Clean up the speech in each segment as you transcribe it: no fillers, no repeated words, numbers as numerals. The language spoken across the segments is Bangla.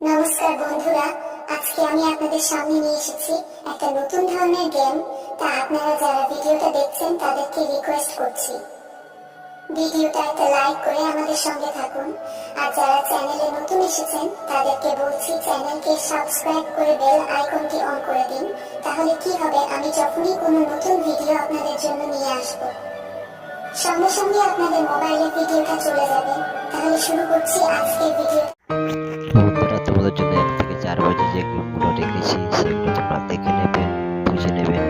নমস্কার বন্ধুরা, আজকে আমি আপনাদের সামনে নিয়ে এসেছি একটা নতুন ধরনের গেম। তা আপনারা যারা ভিডিওটা দেখছেন তাদেরকে রিকোয়েস্ট করছি ভিডিওটা একটা লাইক করে আমাদের সঙ্গে থাকুন। আর যারা চ্যানেলে নতুন এসেছেন তাদেরকে বলছি চ্যানেলকে সাবস্ক্রাইব করে বেল আইকনটি অন করে দিন। তাহলে কি হবে, আমি যখনই কোনো নতুন ভিডিও আপনাদের জন্য নিয়ে আসব সঙ্গে সঙ্গে আপনাদের মোবাইলে ভিডিওটা চলে যাবে। তাহলে শুরু করছি আজকের ভিডিও। বন্ধুরা, তোমাদের জন্য 1 থেকে 4 বাজে যে গেমগুলো রেখেছি সেগুলো তোমরা দেখে নেবেন, বুঝে নেবেন।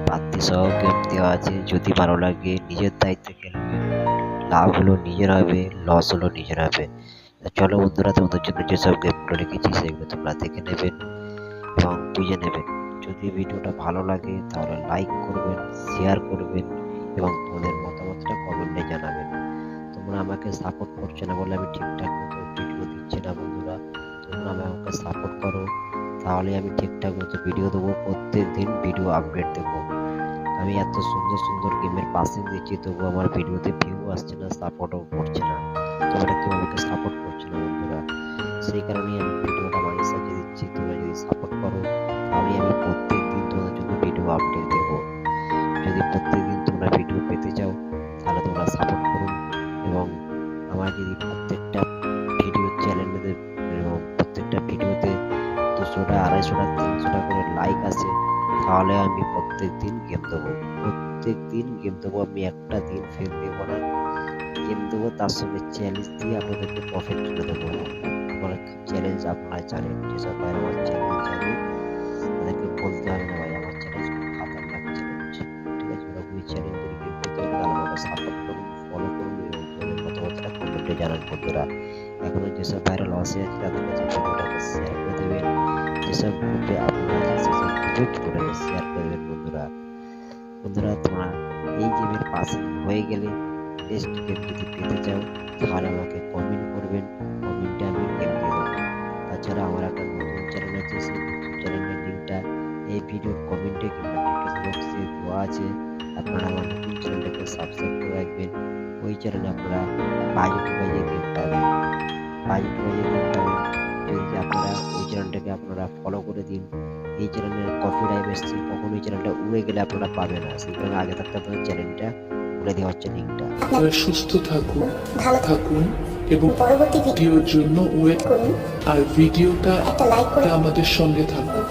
পাত্তি সহ গেম দেওয়া আছে, যদি ভালো লাগে নিজের দায়িত্বে খেলবেন। লাভ হলো নিজের হবে, লস হলো নিজের হবে। চলো বন্ধুরা, তোমাদের জন্য যেসব গেমগুলো রেখেছি সেগুলো তোমরা দেখে নেবেন এবং বুঝে নেবেন। যদি ভিডিওটা ভালো লাগে তাহলে লাইক করবেন, শেয়ার করবেন এবং তোমাদের মতামতটা কমেন্টে জানাবেন। তোমরা আমাকে সাপোর্ট করছো না বলে আমি ঠিকঠাক মতো ভিডিও দিচ্ছি না বন্ধুরা। তোমরা আমাকে সাপোর্ট করো, তাহলে আমি ঠিকঠাক মতো ভিডিও দেবো, প্রত্যেক দিন ভিডিও আপডেট দেবো। আমি এত সুন্দর সুন্দর গেমের পাসিং দিচ্ছি, তবু আমার ভিডিওতে ভিউ আসছে না, সাপোর্টও করছে না। তোমরা কেউ আমাকে সাপোর্ট করছো না বন্ধুরা, সেই কারণেই আমি ভিডিওটা মাঝে সাজিয়ে দিচ্ছি। তোমরা যদি সাপোর্ট করো তাহলে আমি প্রত্যেক দিন তোমাদের জন্য ভিডিও আপডেট দেবো। যদি প্রত্যেক দিন তোমরা ভিডিও পেতে চাও তাহলে তোমরা সাপোর্ট করুন। এবং আমার যদি প্রত্যেকটা ভিডিও চ্যানেলে এবং প্রত্যেকটা ভিডিওতে 200টা 250টা 300টা করে লাইক আসে, তাহলে আমি প্রত্যেক দিন গেম দেবো। প্রত্যেক দিন গেম দেবো, আমি একটা দিন ফেল দেবো না। গেম দেবো, তার সঙ্গে চ্যালেঞ্জ দিয়ে আপনাদেরকে প্রফিট তুলে দেবো। আমার চ্যালেঞ্জ আপনারা জানেন, যেসব ভাই আমার চ্যালেঞ্জ জানে তাদেরকে বলতে হবে না ভাই আমার চ্যালেঞ্জ খুব খাতারনাক চ্যালেঞ্জ। ঠিক আছে, ওরা ওই চ্যালেঞ্জের গেম পেতে হলে তাহলে আমাকে সাপোর্ট করুন, ফলো করুন এবং তোমাদের মতামতটা কমেন্টে জানান বন্ধুরা। এখনো যেসব ভাইরাল লসে আছে তাদের কাছে ভিডিওটাকে শেয়ার করে দেবেন। যেসব গ্রুপে আপনারা আছেন সেসব গ্রুপে ভিডিওটাকে শেয়ার করে দেবেন বন্ধুরা। তোমরা এই গেমের পাশে হয়ে গেলে নেক্সট গেম যদি পেতে চাও তাহলে আমাকে কমেন্ট করবেন, কমেন্টে আমি গেম দিয়ে দেবো। তাছাড়া আমার একটা নতুন চ্যানেল আছে, সেই নতুন চ্যানেলের লিঙ্কটা এই ভিডিওর কমেন্টে কিংবা ডিসক্রিপশন বক্সে দেওয়া আছে। আপনারা আমার নতুন চ্যানেলটাকে সাবস্ক্রাইব করে রাখবেন। ওই চ্যানেলে আপনারা বাজেট ওয়াইজে গেম পাবেন, বাজেট ওয়াইজে গেম পাবেন। যদি আপনারা ওই চ্যানেলটাকে আপনারা ফলো করে দিন। এই চ্যানেলের কপিরাইট এসছে, কখন ওই চ্যানেলটা উড়ে গেলে আপনারা পাবে না, সেই কারণে আগে থাকতে আপনাদের চ্যানেলটা বলে দেওয়া হচ্ছে লিঙ্কটা। আপনারা সুস্থ থাকুন, ভালো থাকুন এবং পরবর্তী ভিডিওর জন্য ওয়েট করুন। আর ভিডিওটা একটা লাইক করে আমাদের সঙ্গে থাকুন।